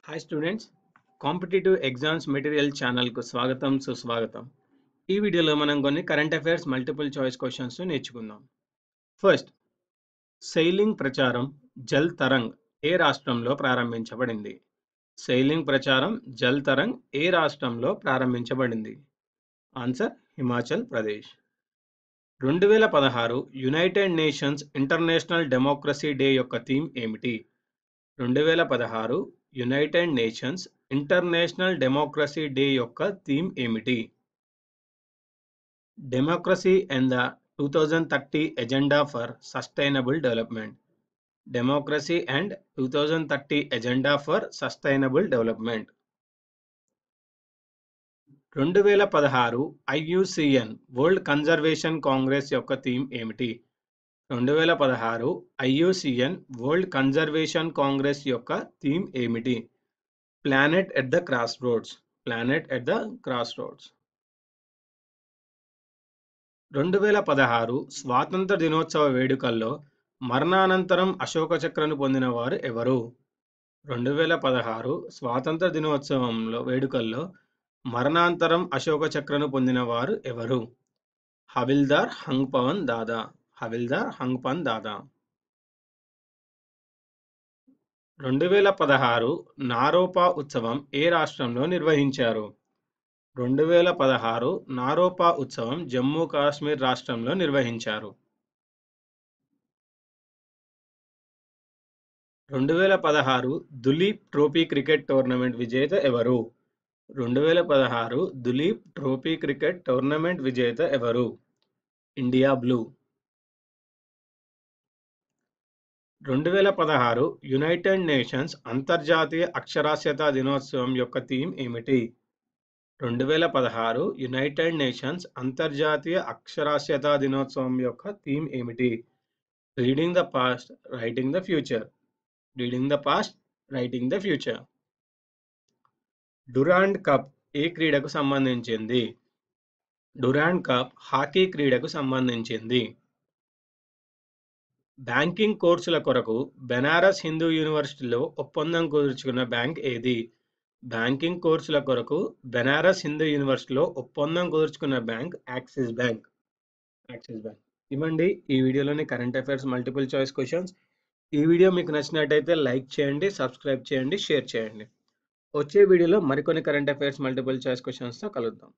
Hi students, competitive exams material ఛానల్కు స్వాగతం సుస్వాగతం. ఈ వీడియోలో మనం కొన్ని current affairs multiple choice questions నేర్చుకుందాం. ఫస్ట్, సెయిలింగ్ ప్రచారం జల్ తరంగ్ ఏ రాష్ట్రంలో ప్రారంభించబడింది? సెయిలింగ్ ప్రచారం జల్ తరంగ్ ఏ రాష్ట్రంలో ప్రారంభించబడింది? Answer Himachal Pradesh. 2016 United nations international democracy day యొక్క థీమ్ ఏమిటి? 2016 United nations international democracy day యొక్క థీమ్ ఏమిటి? Democracy and the 2030 agenda for sustainable development. Democracy and 2030 agenda for sustainable development. 2016 IUCN world conservation Congress యొక్క థీమ్ ఏమిటి? 2016 IUCN world conservation Congress యొక్క theme ఏమిటి? Planet at the cross roads. Planet at the cross roads. 2016 స్వాతంత్ర దినోత్సవ వేడుకల్లో మరణానంతరం అశోక చక్రను పొందిన వారు ఎవరు? 2016 స్వాతంత్ర దినోత్సవంలో వేడుకల్లో మరణాంతరం అశోక చక్రను పొందిన వారు ఎవరు? హవిల్దార్ హంగ్పవన్ దాదా. హవిల్దార్ హంగ్పవన్ దాదా. 2016 నారోపా ఉత్సవం ఏ రాష్ట్రంలో నిర్వహించారు? 2016 నారోపా ఉత్సవం జమ్మూ కాశ్మీర్ రాష్ట్రంలో నిర్వహించారు. 2016 దులీప్ ట్రోఫీ క్రికెట్ టోర్నమెంట్ విజేత ఎవరు? 2016 దులీప్ ట్రోఫీ క్రికెట్ టోర్నమెంట్ విజేత ఎవరు? India blue. 2016 యునైటెడ్ నేషన్స్ అంతర్జాతీయ అక్షరాస్యతా దినోత్సవం యొక్క థీమ్ ఏమిటి? 2016 యునైటెడ్ నేషన్స్ అంతర్జాతీయ అక్షరాస్యతా దినోత్సవం యొక్క థీమ్ ఏమిటి? Reading the past, writing the future. Reading the past, writing the future. Durand cup ఏ క్రీడకు సంబంధించింది? డురాండ్ కప్ హాకీ క్రీడకు సంబంధించింది. బ్యాంకింగ్ కోర్సుల కొరకు బెనారస్ హిందూ యూనివర్సిటీలో ఒప్పందం కుదుర్చుకున్న బ్యాంక్ ఏది? బ్యాంకింగ్ కోర్సుల కొరకు బెనారస్ హిందూ యూనివర్సిటీలో ఒప్పందం కుదుర్చుకున్న bank Axis bank. Axis bank. ఇవ్వండి ఈ వీడియోలోని current affairs multiple choice questions. ఈ వీడియో మీకు నచ్చినట్టయితే లైక్ చేయండి, సబ్స్క్రైబ్ చేయండి, షేర్ చేయండి. వచ్చే వీడియోలో మరికొన్ని కరెంట్ అఫైర్స్ మల్టిపుల్ చాయిస్ క్వశ్చన్స్తో కలుద్దాం.